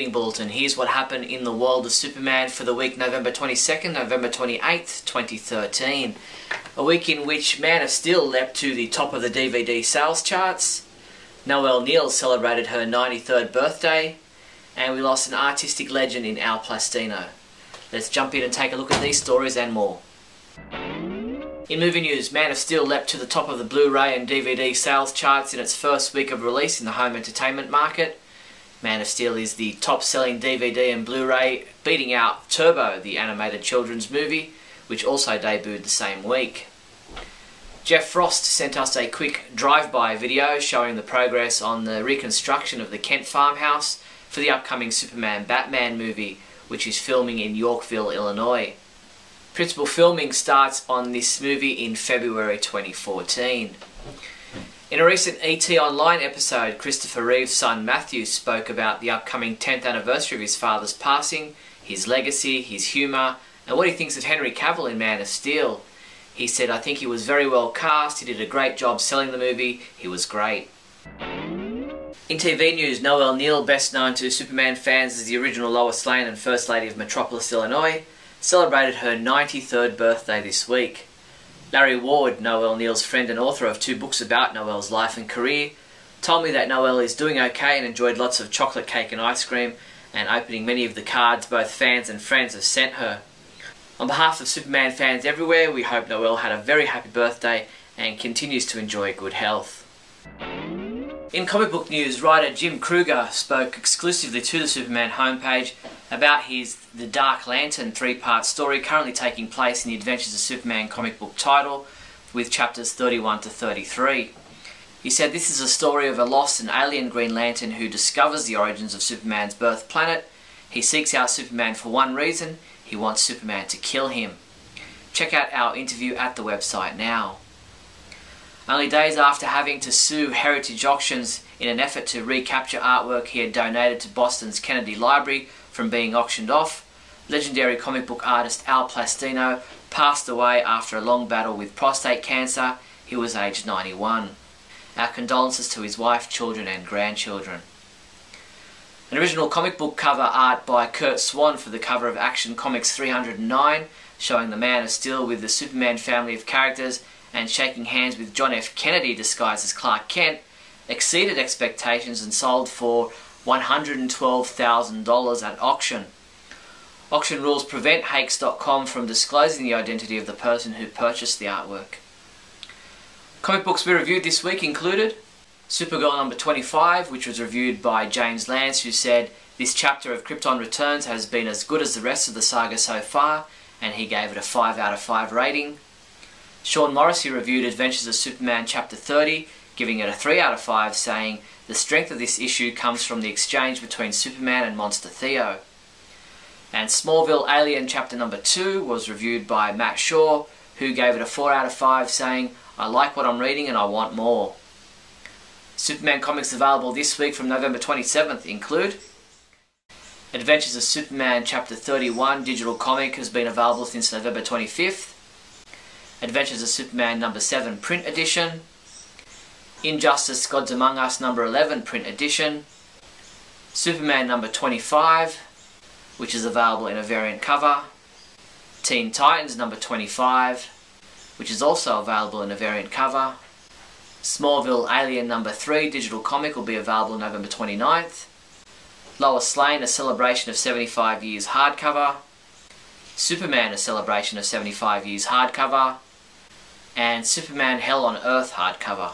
Reading Bulletin. Here's what happened in the world of Superman for the week November 22nd, November 28th, 2013. A week in which Man of Steel leapt to the top of the DVD sales charts. Noel Neill celebrated her 93rd birthday. And we lost an artistic legend in Al Plastino. Let's jump in and take a look at these stories and more. In movie news, Man of Steel leapt to the top of the Blu-ray and DVD sales charts in its first week of release in the home entertainment market. Man of Steel is the top-selling DVD and Blu-ray, beating out Turbo, the animated children's movie, which also debuted the same week. Jeff Frost sent us a quick drive-by video showing the progress on the reconstruction of the Kent farmhouse for the upcoming Superman-Batman movie, which is filming in Yorkville, Illinois. Principal filming starts on this movie in February 2014. In a recent ET Online episode, Christopher Reeve's son Matthew spoke about the upcoming 10th anniversary of his father's passing, his legacy, his humour, and what he thinks of Henry Cavill in Man of Steel. He said, "I think he was very well cast, he did a great job selling the movie, he was great." In TV news, Noel Neill, best known to Superman fans as the original Lois Lane and First Lady of Metropolis, Illinois, celebrated her 93rd birthday this week. Larry Ward, Noel Neill's friend and author of 2 books about Noel's life and career, told me that Noel is doing okay and enjoyed lots of chocolate cake and ice cream and opening many of the cards both fans and friends have sent her. On behalf of Superman fans everywhere, we hope Noel had a very happy birthday and continues to enjoy good health. In comic book news, writer Jim Krueger spoke exclusively to the Superman homepage about his The Dark Lantern 3-part story currently taking place in the Adventures of Superman comic book title, with chapters 31 to 33. He said this is a story of a lost and alien Green Lantern who discovers the origins of Superman's birth planet. He seeks out Superman for one reason: he wants Superman to kill him. Check out our interview at the website now. Only days after having to sue Heritage Auctions in an effort to recapture artwork he had donated to Boston's Kennedy Library from being auctioned off, legendary comic book artist Al Plastino passed away after a long battle with prostate cancer. He was aged 91. Our condolences to his wife, children and grandchildren. An original comic book cover art by Kurt Swan for the cover of Action Comics 309, showing the Man of Steel with the Superman family of characters and shaking hands with John F. Kennedy disguised as Clark Kent, exceeded expectations and sold for $112,000 at auction. Auction rules prevent Hakes.com from disclosing the identity of the person who purchased the artwork. Comic books we reviewed this week included Supergirl number 25, which was reviewed by James Lance, who said, "This chapter of Krypton Returns has been as good as the rest of the saga so far," and he gave it a 5 out of 5 rating. Sean Morrissey reviewed Adventures of Superman chapter 30, giving it a 3 out of 5, saying, "The strength of this issue comes from the exchange between Superman and Monster Theo." And Smallville Alien chapter number 2 was reviewed by Matt Shaw, who gave it a 4 out of 5, saying, "I like what I'm reading and I want more." Superman comics available this week from November 27th include Adventures of Superman chapter 31 digital comic has been available since November 25th. Adventures of Superman number 7 print edition. Injustice Gods Among Us number 11 print edition. Superman number 25, which is available in a variant cover. Teen Titans number 25, which is also available in a variant cover. Smallville Alien number 3 digital comic will be available November 29th. Lois Lane, A Celebration of 75 Years hardcover. Superman, A Celebration of 75 Years hardcover. And Superman Hell on Earth hardcover.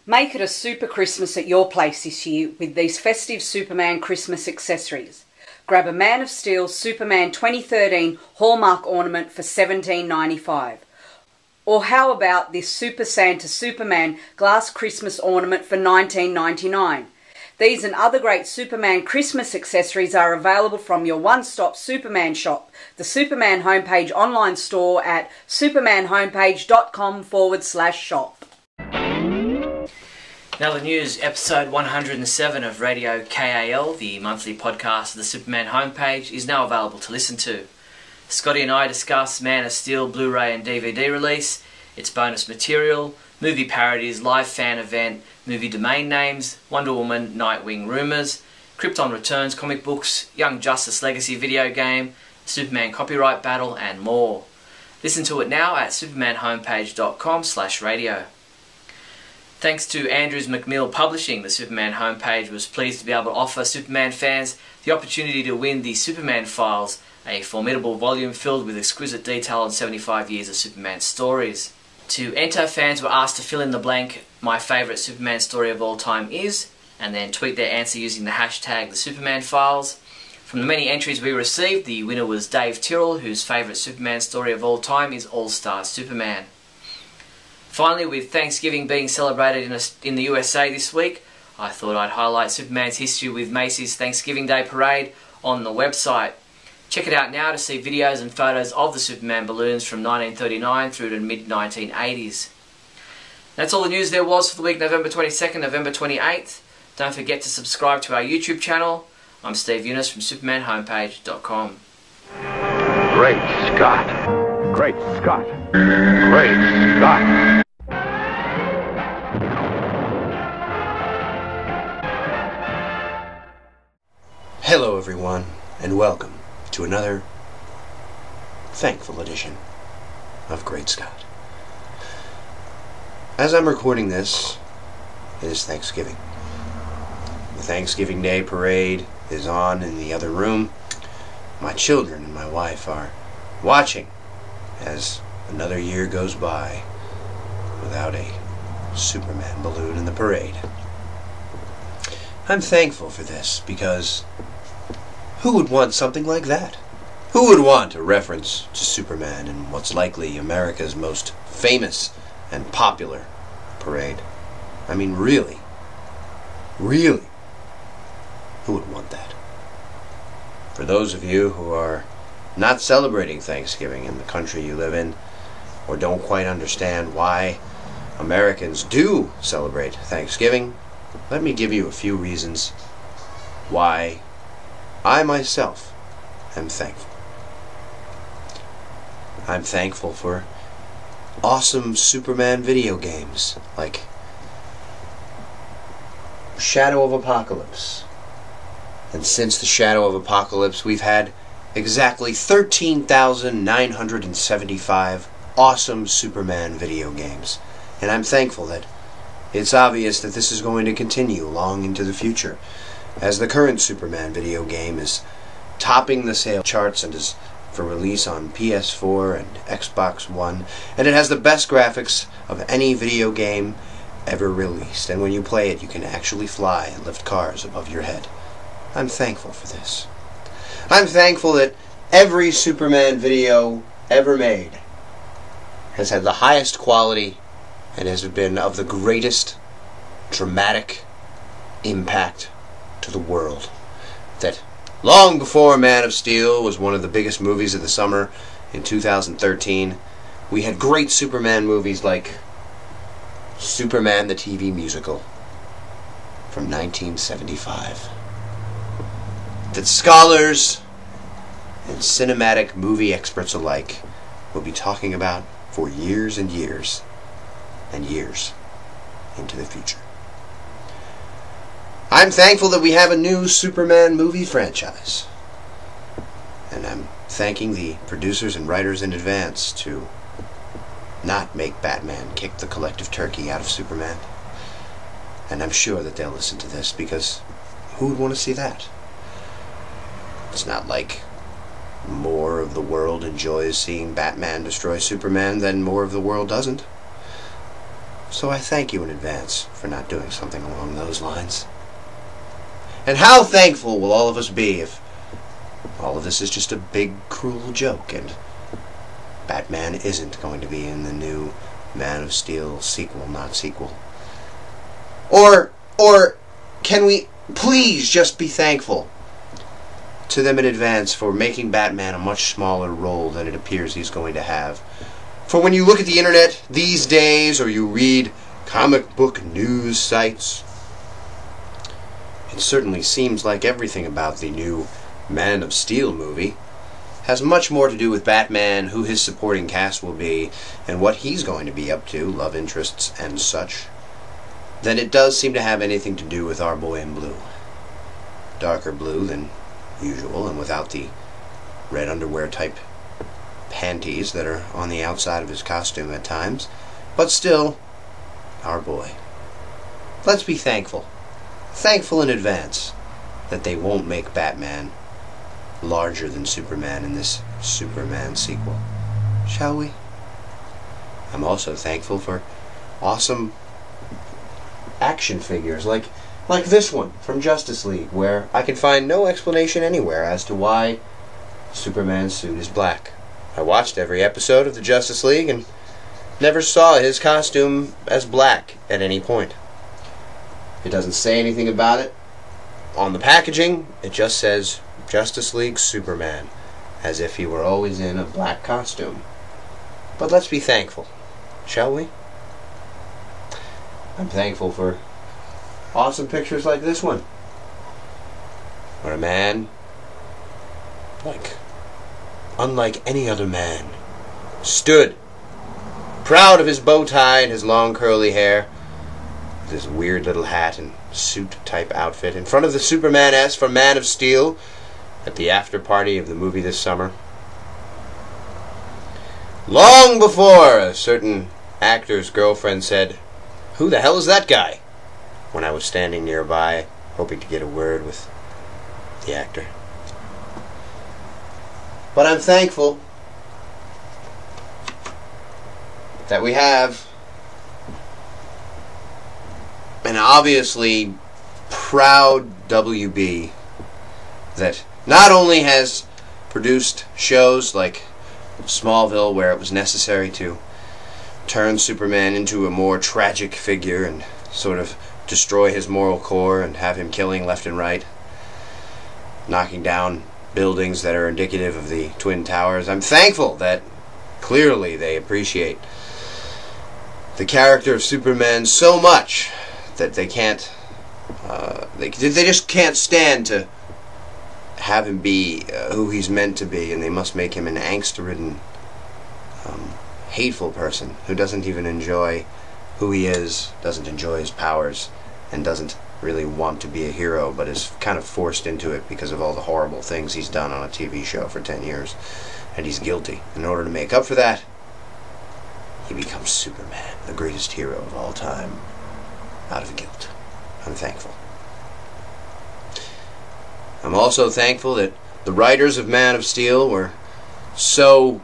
Make it a super Christmas at your place this year with these festive Superman Christmas accessories. Grab a Man of Steel Superman 2013 Hallmark ornament for $17.95. Or how about this Super Santa Superman glass Christmas ornament for $19.99. These and other great Superman Christmas accessories are available from your one-stop Superman shop, the Superman Homepage online store at supermanhomepage.com/shop. Now the news, episode 107 of Radio KAL, the monthly podcast of the Superman Homepage, is now available to listen to. Scotty and I discuss Man of Steel Blu-ray and DVD release, its bonus material, movie parodies, live fan event, movie domain names, Wonder Woman, Nightwing rumours, Krypton Returns comic books, Young Justice Legacy video game, Superman copyright battle, and more. Listen to it now at supermanhomepage.com/radio. Thanks to Andrews McMill Publishing, the Superman homepage was pleased to be able to offer Superman fans the opportunity to win the Superman Files, a formidable volume filled with exquisite detail on 75 years of Superman stories. To enter, fans were asked to fill in the blank, "My favourite Superman story of all time is," and then tweet their answer using the hashtag #TheSupermanFiles. From the many entries we received, the winner was Dave Tyrrell, whose favourite Superman story of all time is All-Star Superman. Finally, with Thanksgiving being celebrated in the USA this week, I thought I'd highlight Superman's history with Macy's Thanksgiving Day Parade on the website. Check it out now to see videos and photos of the Superman balloons from 1939 through to the mid-1980s. That's all the news there was for the week November 22nd, November 28th. Don't forget to subscribe to our YouTube channel. I'm Steve Younis from supermanhomepage.com. Great Scott! Great Scott! Great Scott! Hello everyone, and welcome to another thankful edition of Great Scott. As I'm recording this, it is Thanksgiving. The Thanksgiving Day Parade is on in the other room. My children and my wife are watching as another year goes by without a Superman balloon in the parade. I'm thankful for this because who would want something like that? Who would want a reference to Superman in what's likely America's most famous and popular parade? I mean, really? Really? Who would want that? For those of you who are not celebrating Thanksgiving in the country you live in, or don't quite understand why Americans do celebrate Thanksgiving, let me give you a few reasons why I myself am thankful. I'm thankful for awesome Superman video games like Shadow of Apocalypse. And since the Shadow of Apocalypse, we've had exactly 13,975 awesome Superman video games. And I'm thankful that it's obvious that this is going to continue long into the future, as the current Superman video game is topping the sales charts and is for release on PS4 and Xbox One, and it has the best graphics of any video game ever released. And when you play it, you can actually fly and lift cars above your head. I'm thankful for this. I'm thankful that every Superman video ever made has had the highest quality and has been of the greatest dramatic impact to the world. That long before Man of Steel was one of the biggest movies of the summer in 2013, we had great Superman movies like Superman the TV musical from 1975. That scholars and cinematic movie experts alike will be talking about for years and years and years into the future. I'm thankful that we have a new Superman movie franchise. And I'm thanking the producers and writers in advance to not make Batman kick the collective turkey out of Superman. And I'm sure that they'll listen to this, because who would want to see that? It's not like more of the world enjoys seeing Batman destroy Superman than more of the world doesn't. So I thank you in advance for not doing something along those lines. And how thankful will all of us be if all of this is just a big, cruel joke and Batman isn't going to be in the new Man of Steel sequel, not sequel. Or can we please just be thankful to them in advance for making Batman a much smaller role than it appears he's going to have? For when you look at the internet these days, or you read comic book news sites, it certainly seems like everything about the new Man of Steel movie has much more to do with Batman, who his supporting cast will be, and what he's going to be up to, love interests and such, than it does seem to have anything to do with our boy in blue. darker blue than usual, and without the red underwear type panties that are on the outside of his costume at times. But still, our boy. Let's be thankful. Thankful in advance that they won't make Batman larger than Superman in this Superman sequel. Shall we? I'm also thankful for awesome action figures like this one from Justice League, where I can find no explanation anywhere as to why Superman's suit is black. I watched every episode of the Justice League and never saw his costume as black at any point. It doesn't say anything about it on the packaging. It just says Justice League Superman, as if he were always in a black costume. But let's be thankful, shall we? I'm thankful for awesome pictures like this one, where a man, unlike any other man, stood proud of his bow tie and his long curly hair, with his weird little hat and suit type outfit, in front of the Superman S for Man of Steel at the after party of the movie this summer. Long before a certain actor's girlfriend said, "Who the hell is that guy?" when I was standing nearby, hoping to get a word with the actor. But I'm thankful that we have an obviously proud WB that not only has produced shows like Smallville, where it was necessary to turn Superman into a more tragic figure and sort of destroy his moral core and have him killing left and right, knocking down buildings that are indicative of the Twin Towers. I'm thankful that clearly they appreciate the character of Superman so much that they can't they just can't stand to have him be who he's meant to be, and they must make him an angst-ridden, hateful person who doesn't even enjoy who he is, doesn't enjoy his powers, and doesn't really want to be a hero, but is kind of forced into it because of all the horrible things he's done on a TV show for 10 years, and he's guilty. In order to make up for that, he becomes Superman, the greatest hero of all time, out of guilt. I'm thankful. I'm also thankful that the writers of Man of Steel were so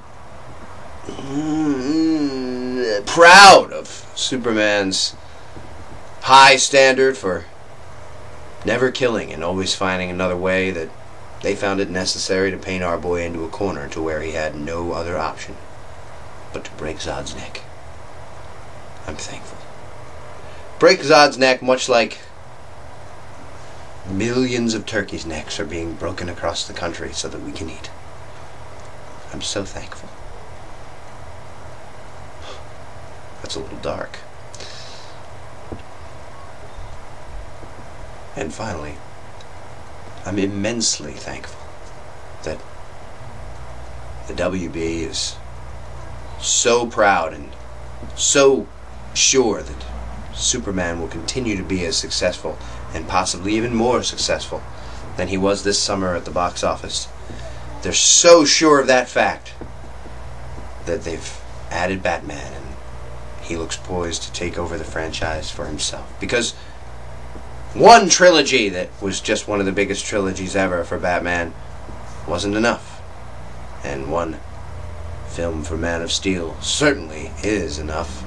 proud of Superman's high standard for never killing and always finding another way, that they found it necessary to paint our boy into a corner to where he had no other option but to break Zod's neck. I'm thankful. Break Zod's neck, much like millions of turkeys' necks are being broken across the country so that we can eat. I'm so thankful. That's a little dark. And finally, I'm immensely thankful that the WB is so proud and so sure that Superman will continue to be as successful, and possibly even more successful, than he was this summer at the box office. They're so sure of that fact that they've added Batman, and he looks poised to take over the franchise for himself. Because one trilogy that was just one of the biggest trilogies ever for Batman wasn't enough. And one film for Man of Steel certainly is enough.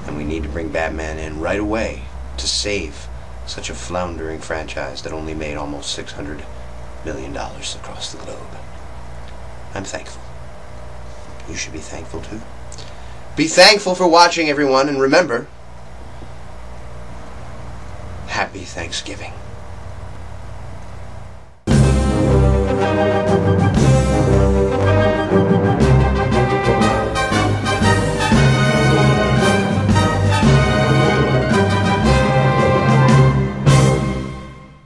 And we need to bring Batman in right away to save such a floundering franchise that only made almost $600 million across the globe. I'm thankful. You should be thankful too. Be thankful for watching, everyone, and remember, Happy Thanksgiving.